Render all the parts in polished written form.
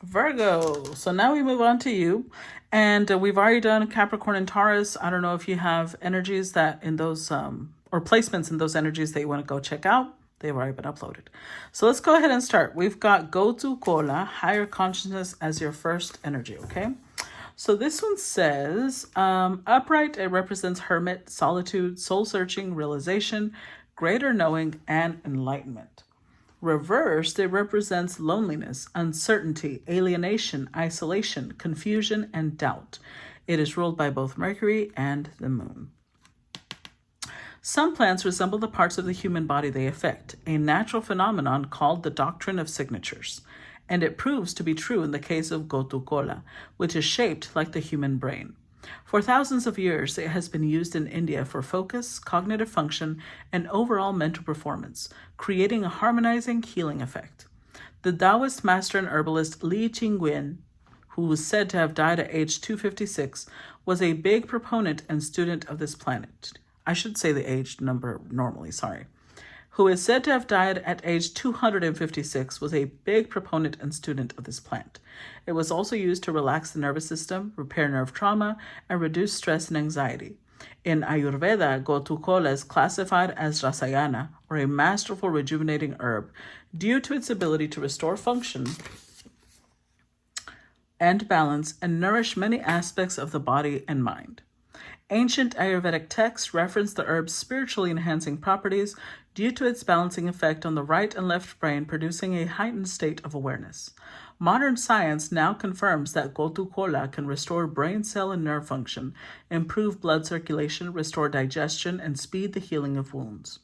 Virgo. So now we move on to you. And we've already done Capricorn and Taurus. I don't know if you have energies that in those, or placements in those energies that you want to go check out. They've already been uploaded. So let's go ahead and start. We've got Gotu Kola, higher consciousness, as your first energy, okay? So this one says, upright, it represents hermit, solitude, soul-searching, realization, greater knowing, and enlightenment. Reversed, it represents loneliness, uncertainty, alienation, isolation, confusion, and doubt. It is ruled by both Mercury and the moon. Some plants resemble the parts of the human body they affect, a natural phenomenon called the doctrine of signatures, and it proves to be true in the case of Gotu Kola, which is shaped like the human brain. For thousands of years, it has been used in India for focus, cognitive function, and overall mental performance, creating a harmonizing healing effect. The Taoist master and herbalist Li Qingguan, who was said to have died at age 256, was a big proponent and student of this planet. I should say the age number normally, sorry. Who is said to have died at age 256, was a big proponent and student of this plant. It was also used to relax the nervous system, repair nerve trauma, and reduce stress and anxiety. In Ayurveda, Gotu Kola is classified as Rasayana, or a masterful rejuvenating herb, due to its ability to restore function and balance and nourish many aspects of the body and mind. Ancient Ayurvedic texts reference the herb's spiritually enhancing properties due to its balancing effect on the right and left brain, producing a heightened state of awareness. Modern science now confirms that Gotu Kola can restore brain cell and nerve function, improve blood circulation, restore digestion, and speed the healing of wounds.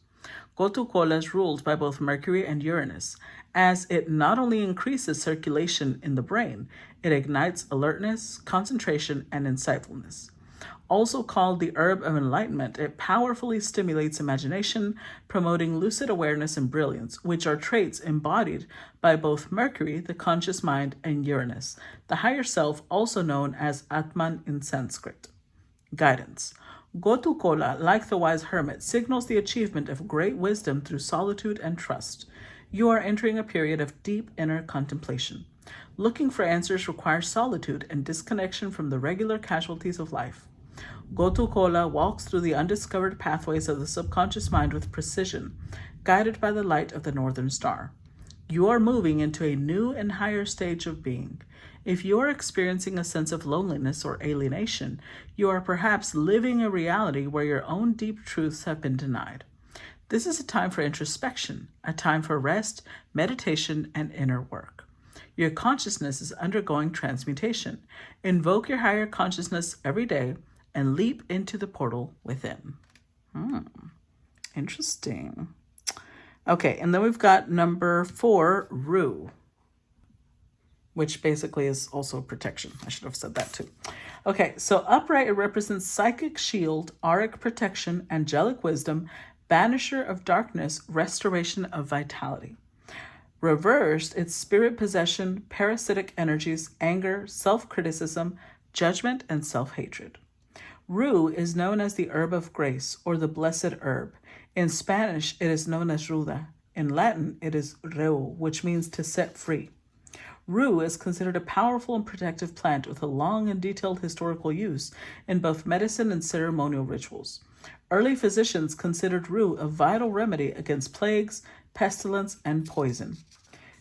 Gotu Kola is ruled by both Mercury and Uranus, as it not only increases circulation in the brain, it ignites alertness, concentration, and insightfulness. Also called the herb of enlightenment, it powerfully stimulates imagination, promoting lucid awareness and brilliance, which are traits embodied by both Mercury, the conscious mind, and Uranus, the higher self, also known as Atman in Sanskrit. Guidance. Gotu Kola, like the wise hermit, signals the achievement of great wisdom through solitude and trust. You are entering a period of deep inner contemplation. Looking for answers requires solitude and disconnection from the regular casualties of life. Gotu Kola walks through the undiscovered pathways of the subconscious mind with precision, guided by the light of the northern star. You are moving into a new and higher stage of being. If you are experiencing a sense of loneliness or alienation, you are perhaps living a reality where your own deep truths have been denied. This is a time for introspection, a time for rest, meditation, and inner work. Your consciousness is undergoing transmutation. Invoke your higher consciousness every day and leap into the portal within. Interesting. Okay, and then we've got number 4, Ru, which basically is also protection. I should have said that too. Okay, so upright, it represents psychic shield, auric protection, angelic wisdom, banisher of darkness, restoration of vitality. Reversed, it's spirit possession, parasitic energies, anger, self-criticism, judgment, and self-hatred. Ru is known as the herb of grace, or the blessed herb. In Spanish, it is known as ruda. In Latin, it is reu, which means to set free. Ru is considered a powerful and protective plant with a long and detailed historical use in both medicine and ceremonial rituals. Early physicians considered Ru a vital remedy against plagues, pestilence, and poison.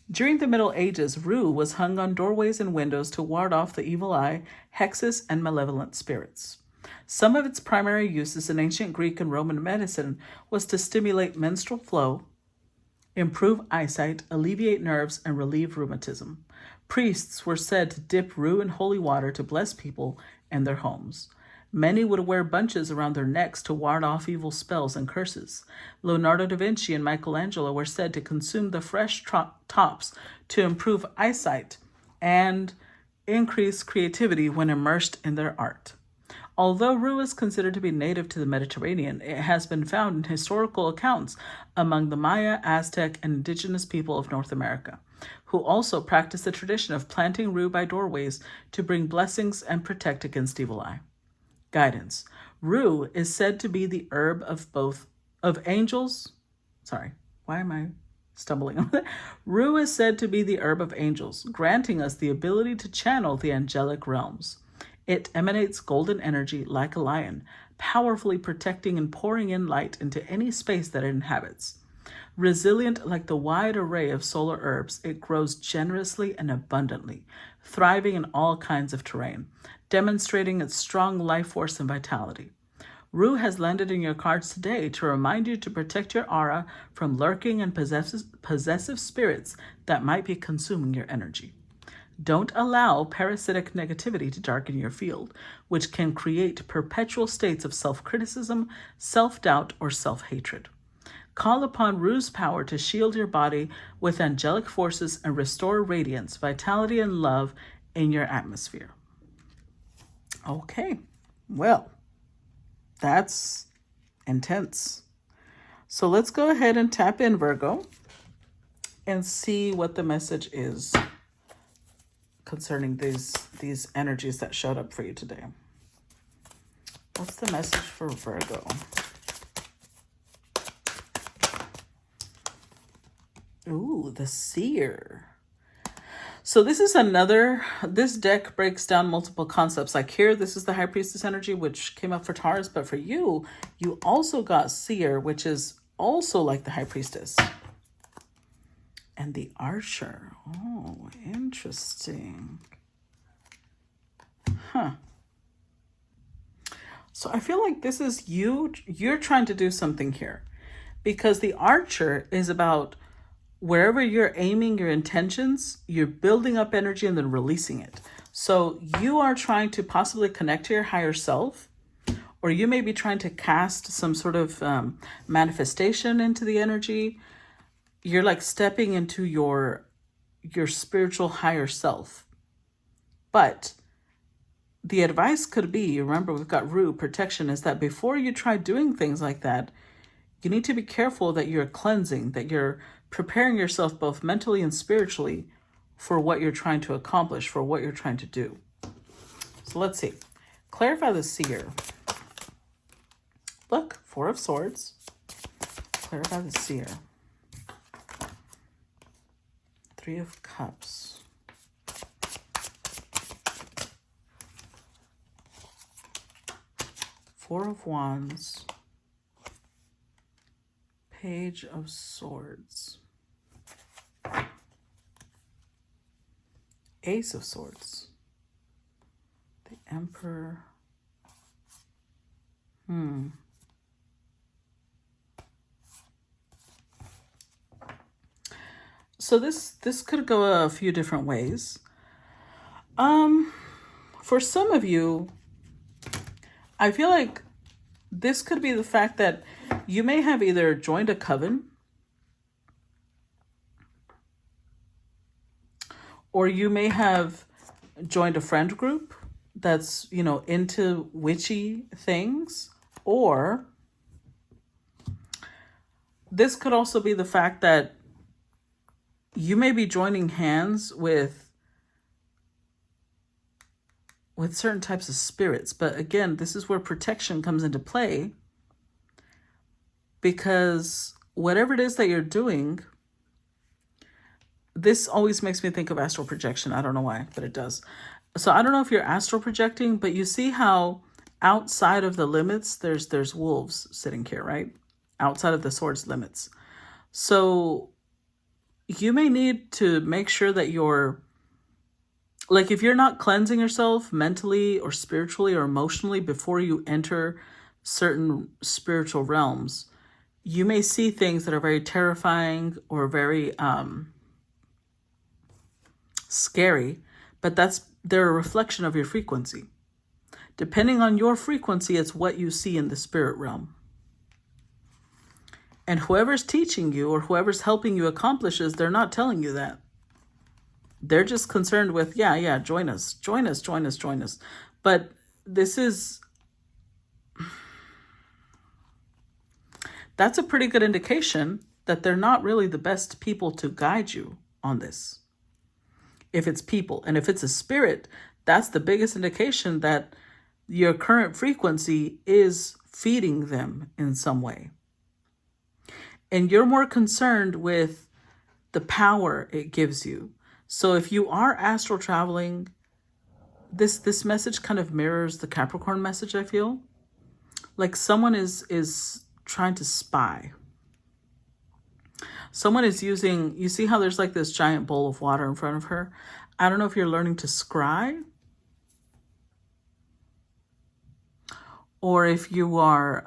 During the Middle Ages, Ru was hung on doorways and windows to ward off the evil eye, hexes, and malevolent spirits. Some of its primary uses in ancient Greek and Roman medicine was to stimulate menstrual flow, improve eyesight, alleviate nerves, and relieve rheumatism. Priests were said to dip Ru in holy water to bless people and their homes. Many would wear bunches around their necks to ward off evil spells and curses. Leonardo da Vinci and Michelangelo were said to consume the fresh tops to improve eyesight and increase creativity when immersed in their art. Although Ru is considered to be native to the Mediterranean, it has been found in historical accounts among the Maya, Aztec, and indigenous people of North America, who also practiced the tradition of planting Ru by doorways to bring blessings and protect against evil eye. Guidance. Ru is said to be the herb of angels. Sorry, why am I stumbling on that. Rue is said to be the herb of angels, granting us the ability to channel the angelic realms. It emanates golden energy like a lion, powerfully protecting and pouring in light into any space that it inhabits. Resilient like the wide array of solar herbs, it grows generously and abundantly, thriving in all kinds of terrain, demonstrating its strong life force and vitality. Rue has landed in your cards today to remind you to protect your aura from lurking and possessive spirits that might be consuming your energy. Don't allow parasitic negativity to darken your field, which can create perpetual states of self-criticism, self-doubt, or self-hatred. Call upon Rue's power to shield your body with angelic forces and restore radiance, vitality, and love in your atmosphere. Okay, well, that's intense. So let's go ahead and tap in, Virgo, and see what the message is concerning these energies that showed up for you today. What's the message for Virgo? Ooh, the Seer. So this deck breaks down multiple concepts. Like here, this is the High Priestess energy, which came up for Taurus, but for you, you also got Seer, which is also like the High Priestess. And the Archer. Oh, interesting. Huh. So I feel like this is you're trying to do something here, because the Archer is about wherever you're aiming your intentions, you're building up energy and then releasing it. So you are trying to possibly connect to your higher self, or you may be trying to cast some sort of manifestation into the energy. You're like stepping into your spiritual higher self. But the advice could be, remember we've got Rue, protection, is that before you try doing things like that, you need to be careful that you're cleansing, that you're preparing yourself both mentally and spiritually for what you're trying to accomplish, for what you're trying to do. So let's see. Clarify the Seer. Look, Four of Swords. Clarify the Seer. Three of Cups. Four of Wands. Page of Swords. Ace of Swords. The Emperor. So this could go a few different ways. For some of you, I feel like this could be the fact that you may have either joined a coven, or you may have joined a friend group that's, into witchy things, or this could also be the fact that you may be joining hands with certain types of spirits. But again, this is where protection comes into play, because whatever it is that you're doing, this always makes me think of astral projection. I don't know why, but it does. So I don't know if you're astral projecting, but you see how outside of the limits, there's wolves sitting here, right? Outside of the sword's limits. So you may need to make sure that you're, like, if you're not cleansing yourself mentally or spiritually or emotionally before you enter certain spiritual realms, you may see things that are very terrifying or very scary, but they're a reflection of your frequency. Depending on your frequency, it's what you see in the spirit realm. And whoever's teaching you or whoever's helping you accomplish this, they're not telling you that. They're just concerned with, join us. But that's a pretty good indication that they're not really the best people to guide you on this. If it's people, and if it's a spirit, that's the biggest indication that your current frequency is feeding them in some way. And you're more concerned with the power it gives you. So if you are astral traveling, this message kind of mirrors the Capricorn message, I feel. Like someone is trying to spy. Someone is using, you see how there's like this giant bowl of water in front of her? I don't know if you're learning to scry, or if you are,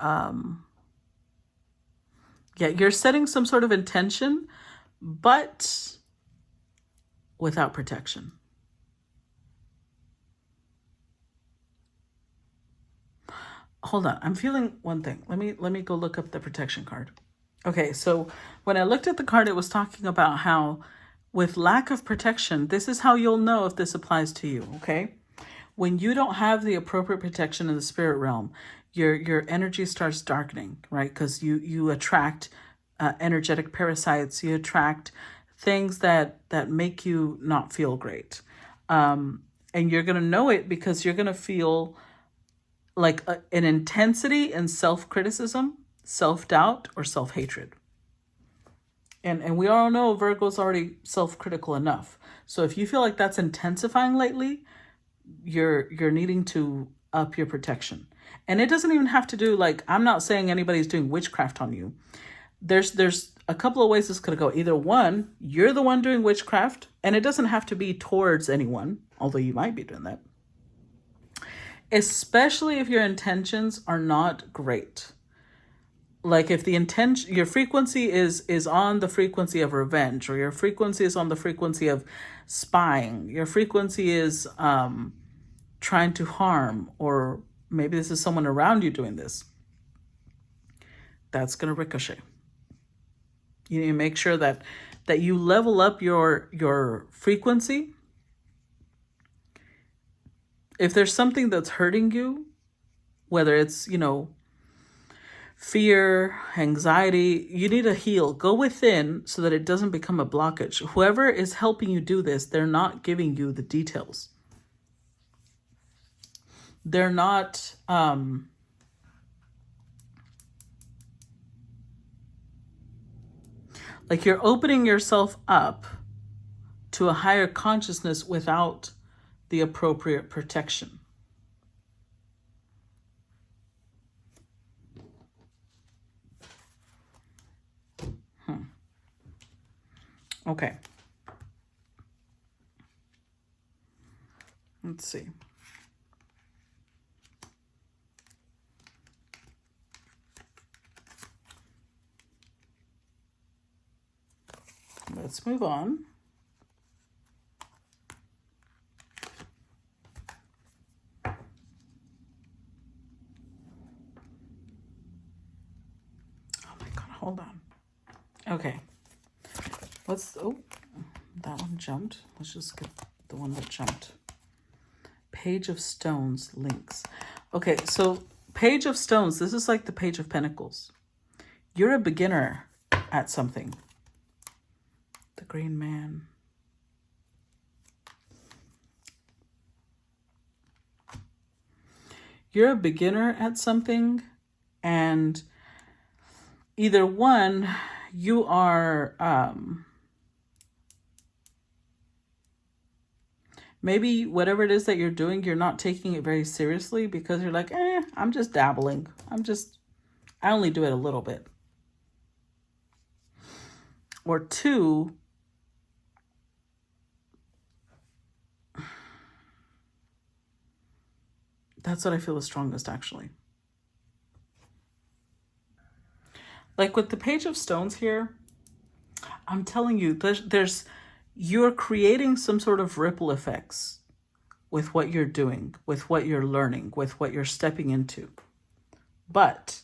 you're setting some sort of intention, but without protection. Hold on, I'm feeling one thing. Let me go look up the protection card. Okay, so when I looked at the card, it was talking about how with lack of protection, this is how you'll know if this applies to you, okay? When you don't have the appropriate protection in the spirit realm, your energy starts darkening, right? Because you attract energetic parasites, you attract things that make you not feel great. And you're going to know it because you're going to feel like an intensity in self-criticism, self-doubt, or self-hatred. And we all know Virgo's already self-critical enough. So if you feel like that's intensifying lately, you're needing to up your protection. And it doesn't even have to do, like, I'm not saying anybody's doing witchcraft on you. There's a couple of ways this could go. Either one, you're the one doing witchcraft, and it doesn't have to be towards anyone, although you might be doing that. Especially if your intentions are not great. Like if the intention, your frequency is on the frequency of revenge, or your frequency is on the frequency of spying, your frequency is trying to harm, or maybe this is someone around you doing this, that's going to ricochet. You need to make sure that you level up your frequency. If there's something that's hurting you, whether it's, fear, anxiety, you need to heal. Go within so that it doesn't become a blockage. Whoever is helping you do this, they're not giving you the details. They're not like you're opening yourself up to a higher consciousness without the appropriate protection. Okay. Let's see. Let's move on. Oh my God, hold on. Okay. That one jumped. Let's just get the one that jumped. Page of Stones links. Okay, so Page of Stones, this is like the Page of Pentacles. You're a beginner at something. The Green Man. You're a beginner at something, and either one, you are maybe whatever it is that you're doing, you're not taking it very seriously because you're like, I'm just dabbling. I only do it a little bit. Or two, that's what I feel is strongest, actually. Like with the Page of Stones here, I'm telling you, you're creating some sort of ripple effects with what you're doing, with what you're learning, with what you're stepping into. But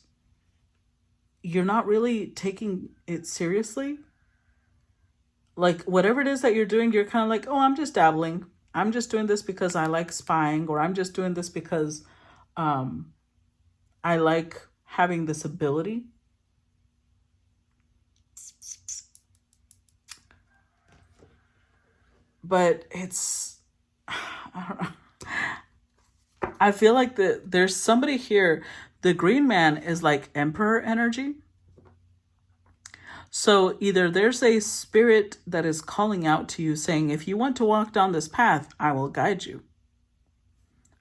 you're not really taking it seriously. Like whatever it is that you're doing, you're kind of like, oh, I'm just dabbling. I'm just doing this because I like spying, or I'm just doing this because I like having this ability. But it's, I don't know. I feel like there's somebody here. The Green Man is like Emperor energy. So either there's a spirit that is calling out to you saying, if you want to walk down this path, I will guide you.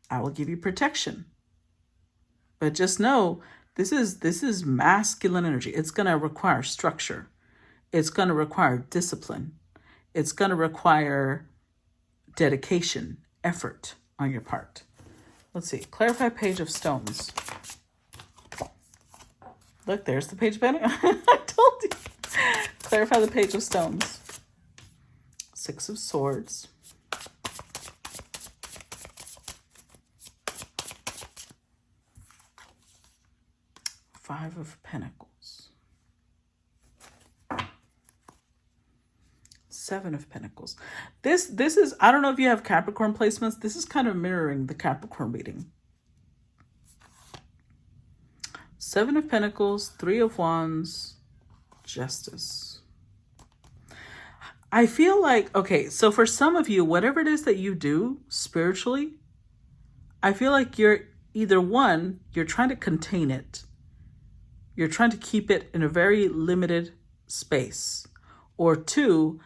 I will give you protection. But just know this is masculine energy. It's going to require structure. It's going to require discipline. It's going to require dedication, effort on your part. Let's see. Clarify Page of Stones. Look, there's the Page of Pentacles. I told you. Clarify the Page of Stones. Six of Swords. Five of Pentacles. Seven of Pentacles. This is, I don't know if you have Capricorn placements. This is kind of mirroring the Capricorn reading. Seven of Pentacles, Three of Wands, Justice. I feel like, okay, so for some of you, whatever it is that you do spiritually, I feel like you're either one, you're trying to contain it. You're trying to keep it in a very limited space. Or two,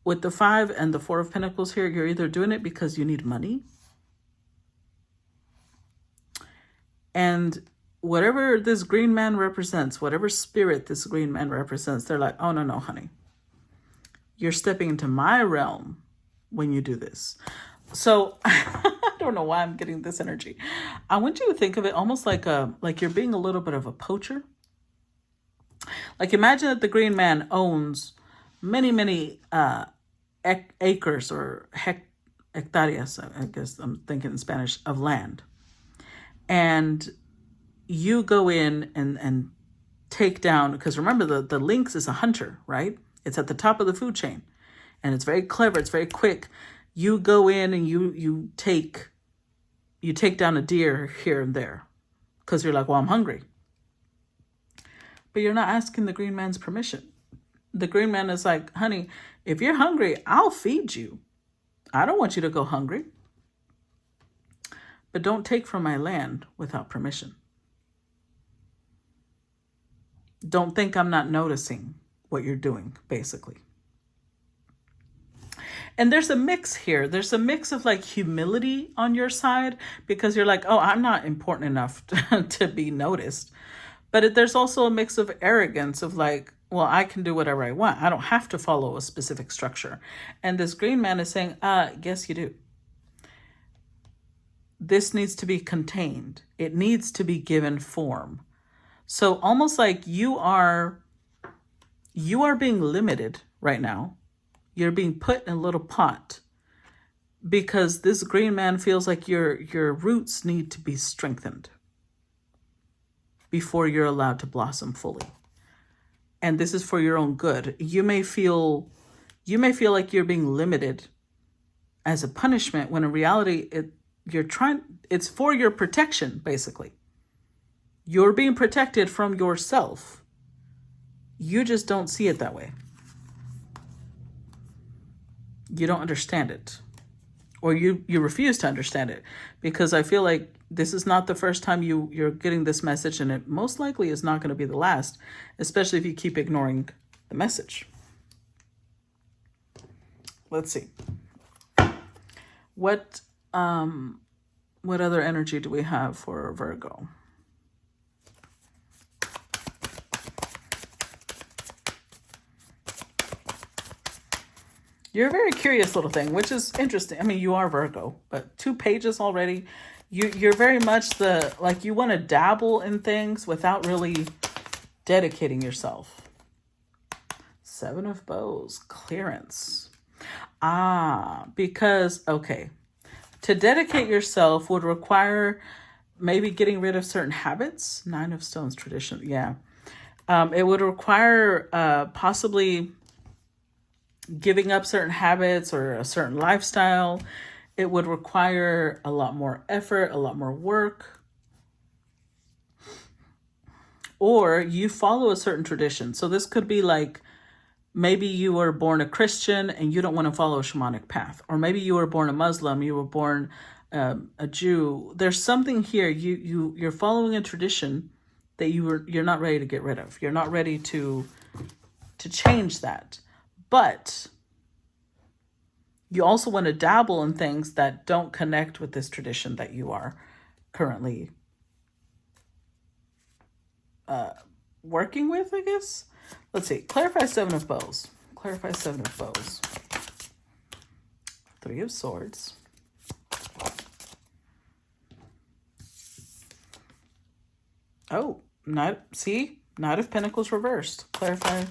with the Five and the Four of Pentacles here, you're either doing it because you need money. And whatever this green man represents, whatever spirit this green man represents, they're like, oh, no, honey. You're stepping into my realm when you do this. So I don't know why I'm getting this energy. I want you to think of it almost like you're being a little bit of a poacher. Like imagine that the green man owns many acres or hectareas, I guess I'm thinking in Spanish, of land. And you go in and take down, because remember the lynx is a hunter, right? It's at the top of the food chain and it's very clever. It's very quick. You go in and you take down a deer here and there because you're like, well, I'm hungry. But you're not asking the green man's permission. The green man is like, honey, if you're hungry, I'll feed you. I don't want you to go hungry. But don't take from my land without permission. Don't think I'm not noticing what you're doing, basically. And there's a mix here. There's a mix of like humility on your side because you're like, oh, I'm not important enough to be noticed. But there's also a mix of arrogance of like, well, I can do whatever I want. I don't have to follow a specific structure. And this green man is saying, yes, you do. This needs to be contained. It needs to be given form. So almost like you are being limited right now. You're being put in a little pot because this green man feels like your roots need to be strengthened before you're allowed to blossom fully. And this is for your own good. You may feel like you're being limited as a punishment when in reality it's for your protection, basically. You're being protected from yourself. You just don't see it that way. You don't understand it. Or you refuse to understand it. Because I feel like this is not the first time you're getting this message, and it most likely is not going to be the last, especially if you keep ignoring the message. Let's see. What other energy do we have for Virgo? You're a very curious little thing, which is interesting. I mean, you are Virgo, but 2 pages already. You're very much you want to dabble in things without really dedicating yourself. 7 of Bows, clearance. Because, okay, to dedicate yourself would require maybe getting rid of certain habits. 9 of Stones, tradition, yeah. It would require possibly giving up certain habits or a certain lifestyle. It would require a lot more effort, a lot more work. Or you follow a certain tradition. So this could be like, maybe you were born a Christian and you don't want to follow a shamanic path. Or maybe you were born a Muslim, you were born a Jew. There's something here. You're following a tradition that you're not ready to get rid of. You're not ready to to change that. But you also want to dabble in things that don't connect with this tradition that you are currently working with, I guess. Let's see. Clarify Seven of Bows. Clarify Seven of Bows. Three of Swords. Oh, Knight of Pentacles reversed. Clarify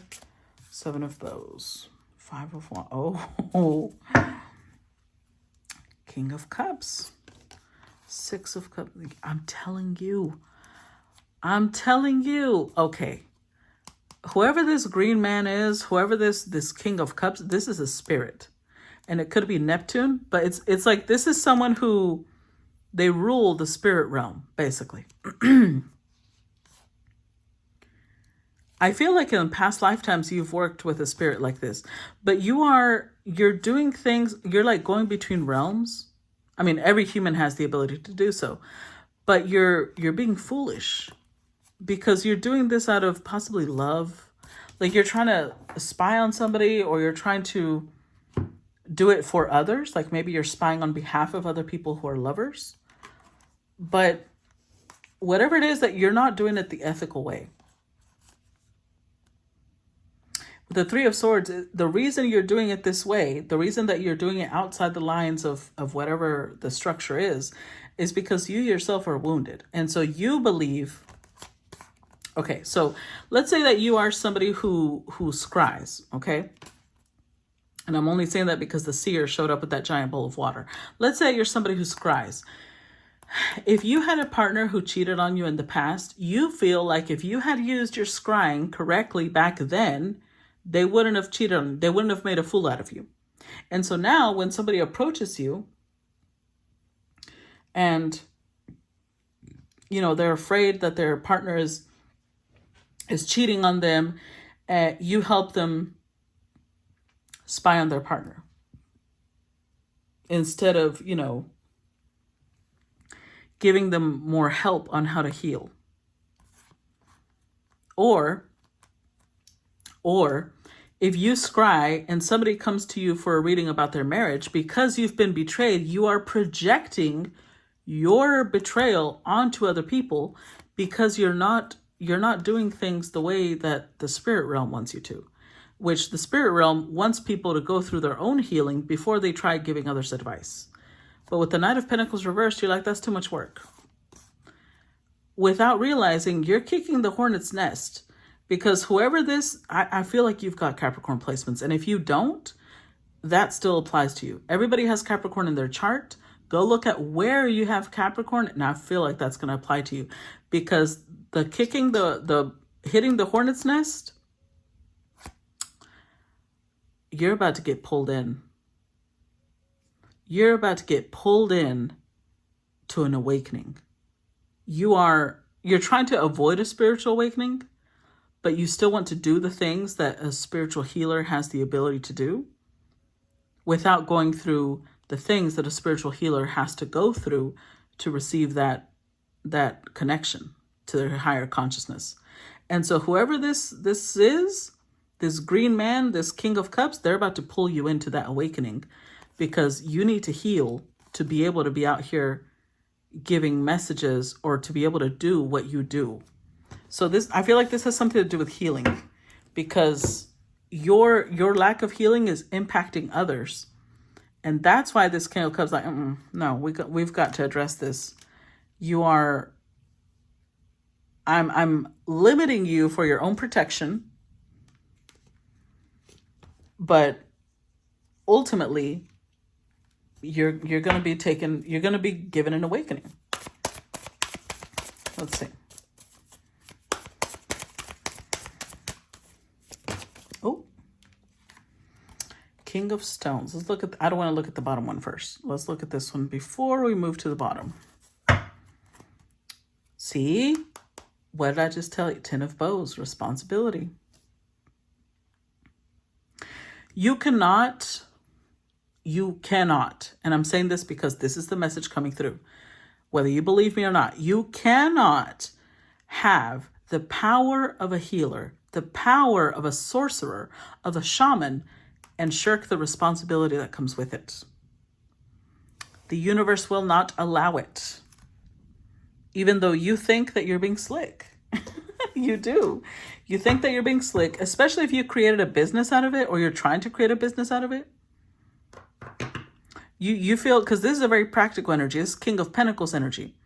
Seven of Bows. Five of Wands. Oh. King of Cups. Six of Cups. I'm telling you. Okay. Whoever this green man is, whoever this King of Cups, this is a spirit. And it could be Neptune, but it's like this is someone who they rule the spirit realm, basically. I feel like in past lifetimes you've worked with a spirit like this, but you're doing things, you're like going between realms. I mean, every human has the ability to do so, but you're being foolish because you're doing this out of possibly love. Like you're trying to spy on somebody, or you're trying to do it for others. Like maybe you're spying on behalf of other people who are lovers, but whatever it is, that you're not doing it the ethical way. The Three of Swords, the reason you're doing it this way, the reason that you're doing it outside the lines of whatever the structure is because you yourself are wounded. And so you believe, okay, so let's say that you are somebody who scries, okay? And I'm only saying that because the seer showed up with that giant bowl of water. Let's say you're somebody who scries. If you had a partner who cheated on you in the past, you feel like if you had used your scrying correctly back then, they wouldn't have cheated on you. They wouldn't have made a fool out of you. And so now when somebody approaches you and, they're afraid that their partner is cheating on them, you help them spy on their partner instead of, giving them more help on how to heal. Or if you scry and somebody comes to you for a reading about their marriage, because you've been betrayed, you are projecting your betrayal onto other people because you're not doing things the way that the spirit realm wants you to, which the spirit realm wants people to go through their own healing before they try giving others advice. But with the Knight of Pentacles reversed, you're like, that's too much work. Without realizing you're kicking the hornet's nest. Because whoever this, I feel like you've got Capricorn placements. And if you don't, that still applies to you. Everybody has Capricorn in their chart. Go look at where you have Capricorn. And I feel like that's going to apply to you. Because the kicking, the hitting the hornet's nest, you're about to get pulled in. You're about to get pulled in to an awakening. You're trying to avoid a spiritual awakening, but you still want to do the things that a spiritual healer has the ability to do without going through the things that a spiritual healer has to go through to receive that connection to their higher consciousness. And so whoever this is, this green man, this King of Cups, they're about to pull you into that awakening because you need to heal to be able to be out here giving messages or to be able to do what you do. So I feel like this has something to do with healing, because your lack of healing is impacting others. And that's why this King of Cups like, no, we've got to address this. I'm limiting you for your own protection, but ultimately you're going to be given an awakening. Let's see. Oh, King of Stones. Let's look at, I don't want to look at the bottom one first. Let's look at this one before we move to the bottom. See, what did I just tell you? 10 of Bows, responsibility. You cannot, and I'm saying this because this is the message coming through, whether you believe me or not, you cannot have the power of a healer the power of a sorcerer, of a shaman, and shirk the responsibility that comes with it. The universe will not allow it. Even though you think that you're being slick. You do. You think that you're being slick, especially if you created a business out of it or you're trying to create a business out of it. You feel, because this is a very practical energy. This is King of Pentacles energy.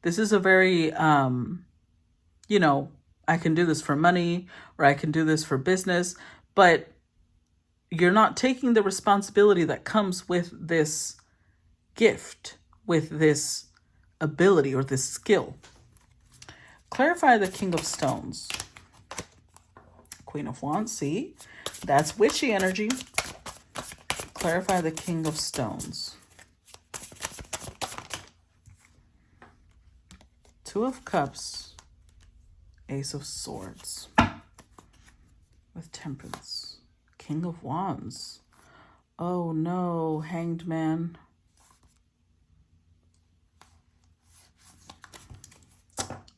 This is a very, you know, I can do this for money or I can do this for business, but you're not taking the responsibility that comes with this gift, with this ability or this skill. Clarify the King of Stones. Queen of Wands, see? That's witchy energy. Clarify the King of Stones. Two of Cups. Ace of Swords. With Temperance. King of Wands. Oh no, Hanged Man.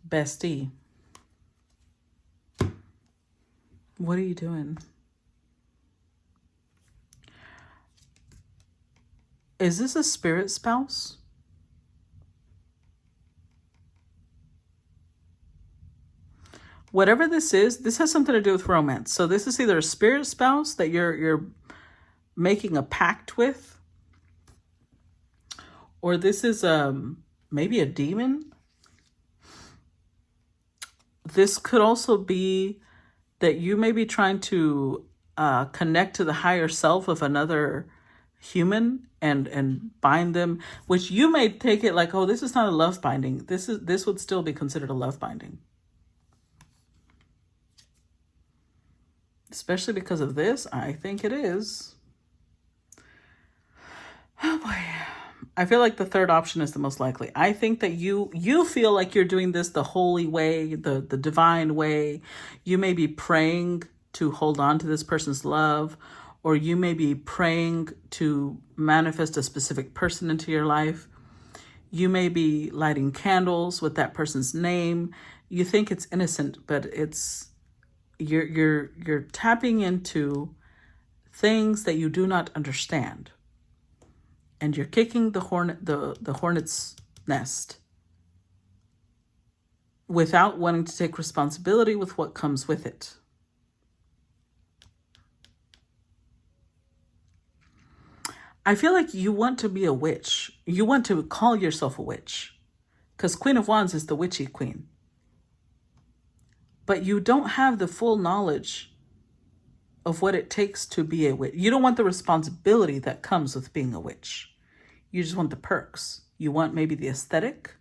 Bestie. What are you doing? Is this a spirit spouse? Whatever this is, this has something to do with romance. So this is either a spirit spouse that you're making a pact with, or this is maybe a demon. This could also be that you may be trying to connect to the higher self of another human and bind them, which you may take it like, oh, this is not a love binding. This would still be considered a love binding. Especially because of this, I think it is. Oh boy. I feel like the third option is the most likely. I think that you feel like you're doing this the holy way, the divine way. You may be praying to hold on to this person's love, or you may be praying to manifest a specific person into your life. You may be lighting candles with that person's name. You think it's innocent, but it's you're tapping into things that you do not understand. And you're kicking the hornet's nest without wanting to take responsibility with what comes with it. I feel like you want to be a witch. You want to call yourself a witch, because Queen of Wands is the witchy queen. But you don't have the full knowledge of what it takes to be a witch. You don't want the responsibility that comes with being a witch. You just want the perks. You want maybe the aesthetic.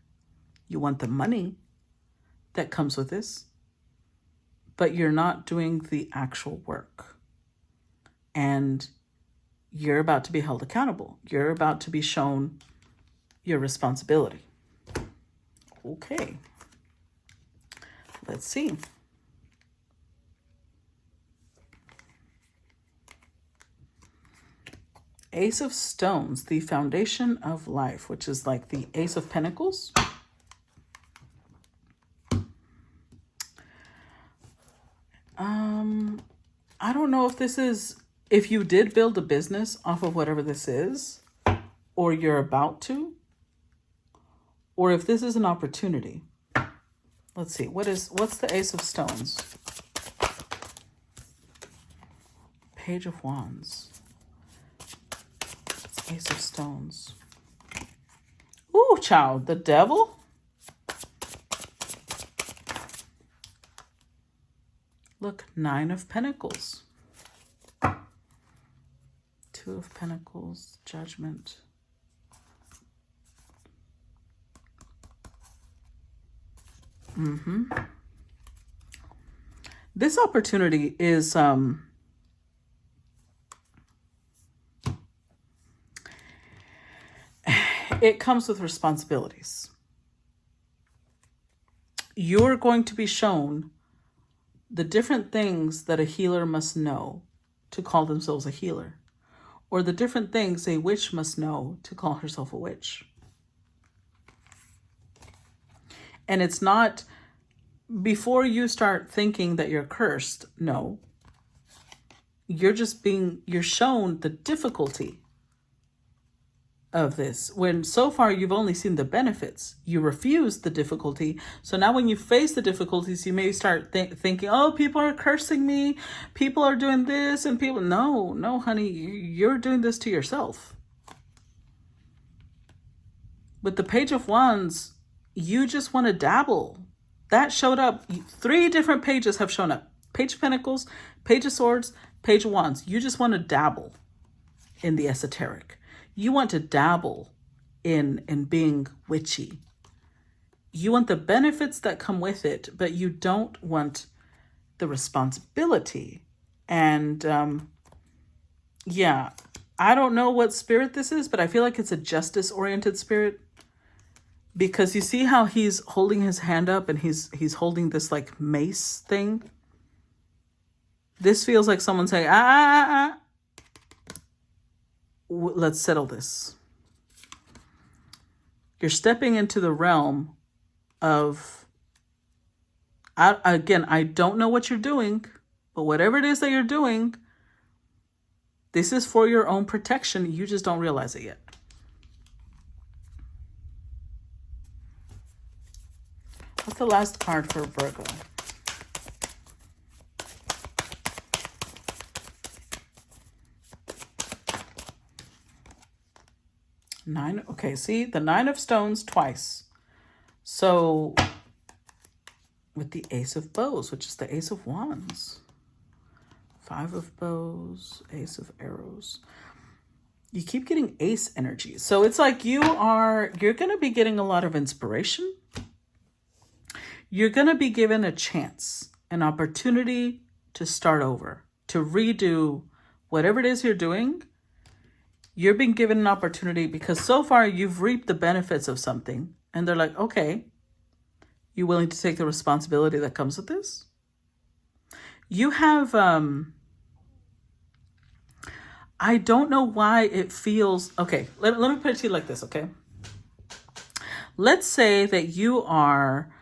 You want the money that comes with this. But you're not doing the actual work. And you're about to be held accountable. You're about to be shown your responsibility. Okay. Let's see. Ace of Stones, the foundation of life, which is like the Ace of Pentacles. I don't know if this is, if you did build a business off of whatever this is, or you're about to, or if this is an opportunity. Let's see, what's the Ace of Stones? Page of Wands. Ace of Stones. Ooh, child, the Devil. Look, 9 of Pentacles. 2 of Pentacles, Judgment. This opportunity is it comes with responsibilities. You're going to be shown the different things that a healer must know to call themselves a healer, or the different things a witch must know to call herself a witch. And it's not before you start thinking that you're cursed, no, you're shown the difficulty of this, when so far you've only seen the benefits. You refuse the difficulty. So now when you face the difficulties, you may start thinking, oh, people are cursing me, people are doing this, and people, no, honey, you're doing this to yourself. With the Page of Wands, you just want to dabble. That showed up. 3 different pages have shown up. Page of Pentacles, Page of Swords, Page of Wands. You just want to dabble in the esoteric. You want to dabble in being witchy. You want the benefits that come with it, but you don't want the responsibility. And yeah, I don't know what spirit this is, but I feel like it's a justice-oriented spirit. Because you see how he's holding his hand up and he's holding this like mace thing? This feels like someone saying, let's settle this. You're stepping into the realm of, again, I don't know what you're doing, but whatever it is that you're doing, this is for your own protection. You just don't realize it yet. What's the last card for Virgo? Nine. Okay, see the 9 of Stones twice. So with the Ace of Bows, which is the Ace of Wands. 5 of Bows, Ace of Arrows. You keep getting ace energy. So it's like you're going to be getting a lot of inspiration. You're going to be given a chance, an opportunity to start over, to redo whatever it is you're doing. You're being given an opportunity because so far you've reaped the benefits of something. And they're like, okay, you willing to take the responsibility that comes with this? You have, I don't know why it feels, okay, let me put it to you like this, okay? Let's say that you are,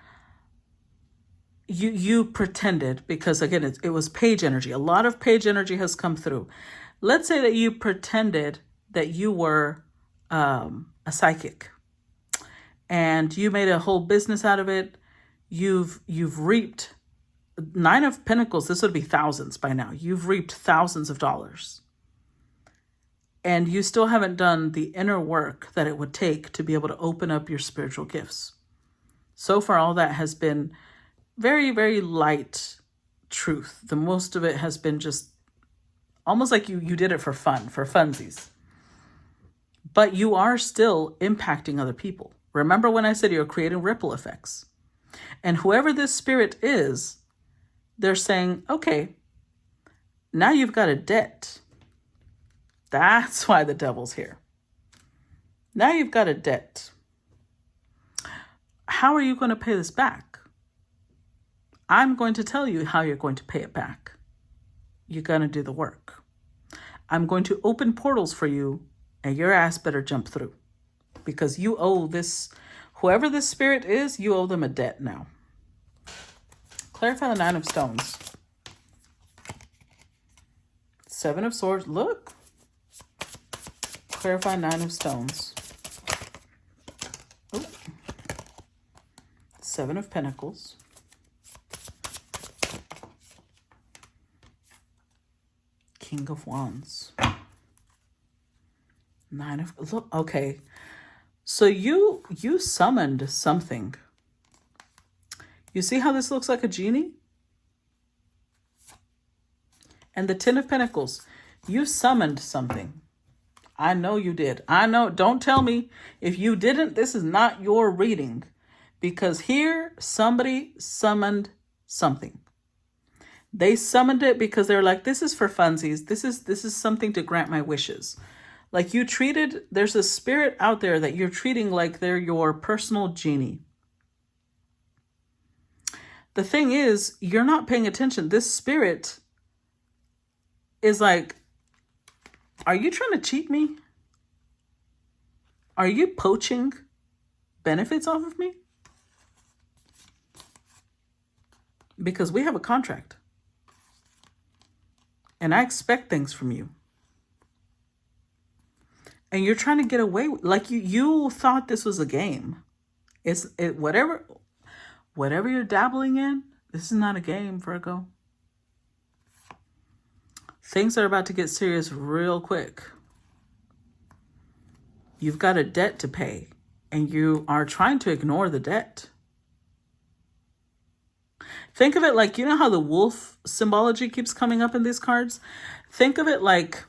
you pretended, because again, it was page energy. A lot of page energy has come through. Let's say that you pretended that you were a psychic and you made a whole business out of it. You've reaped 9 of Pentacles. This would be thousands by now. You've reaped thousands of dollars. And you still haven't done the inner work that it would take to be able to open up your spiritual gifts. So far, all that has been very, very light truth. The most of it has been just almost like you did it for fun, for funsies. But you are still impacting other people. Remember when I said you're creating ripple effects? And whoever this spirit is, they're saying, okay, now you've got a debt. That's why the devil's here. Now you've got a debt. How are you going to pay this back? I'm going to tell you how you're going to pay it back. You're going to do the work. I'm going to open portals for you, and your ass better jump through. Because you owe this, whoever this spirit is, you owe them a debt now. Clarify the 9 of Stones. 7 of Swords. Look. Clarify 9 of Stones. Ooh. 7 of Pentacles. King of Wands. 9 of, look, okay. So you summoned something. You see how this looks like a genie? And the 10 of Pentacles. You summoned something. I know you did. I know. Don't tell me if you didn't, this is not your reading. Because here, somebody summoned something. They summoned it because they're like, this is for funsies. This is something to grant my wishes. Like you treated, there's a spirit out there that you're treating like they're your personal genie. The thing is, you're not paying attention. This spirit is like, are you trying to cheat me? Are you poaching benefits off of me? because we have a contract. And I expect things from you. And you're trying to get away with, like you thought this was a game. Whatever you're dabbling in, this is not a game, Virgo. Things are about to get serious real quick. You've got a debt to pay, and you are trying to ignore the debt. Think of it like, you know how the wolf symbology keeps coming up in these cards? Think of it like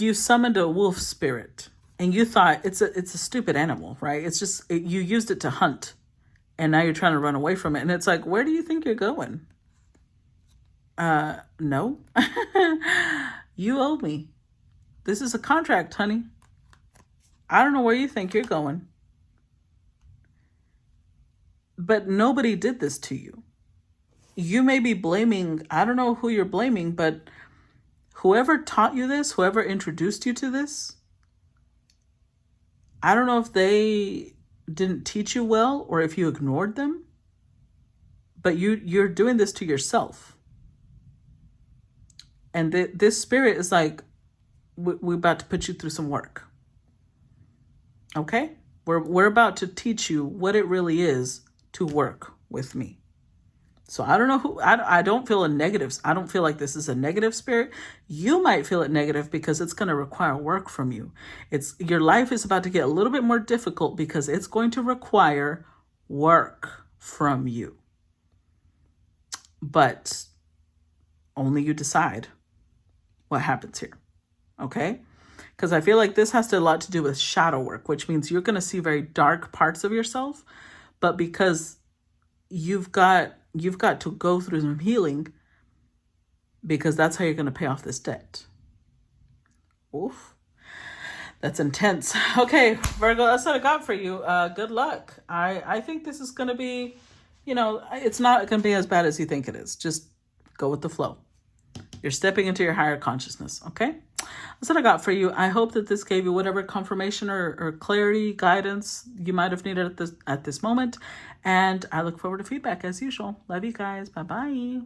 you summoned a wolf spirit, and you thought it's a stupid animal, right? It's just, you used it to hunt, and now you're trying to run away from it. And it's like, where do you think you're going? No. You owe me. This is a contract, honey. I don't know where you think you're going. But nobody did this to you. You may be blaming, I don't know who you're blaming, but whoever taught you this, whoever introduced you to this, I don't know if they didn't teach you well or if you ignored them, but you're doing this to yourself. And this spirit is like, we're about to put you through some work. Okay? We're about to teach you what it really is to work with me. So I don't know who, I don't feel a negative. I don't feel like this is a negative spirit. You might feel it negative because it's going to require work from you. Your life is about to get a little bit more difficult because it's going to require work from you. But only you decide what happens here. Okay? Because I feel like this has a lot to do with shadow work, which means you're going to see very dark parts of yourself. But because you've got to go through some healing, because that's how you're going to pay off this debt. Oof. That's intense. Okay, Virgo, that's what I got for you. Good luck. I think this is going to be, it's not going to be as bad as you think it is. Just go with the flow. You're stepping into your higher consciousness, okay? That's what I got for you. I hope that this gave you whatever confirmation or clarity, guidance you might have needed at this moment. And I look forward to feedback as usual. Love you guys. Bye-bye.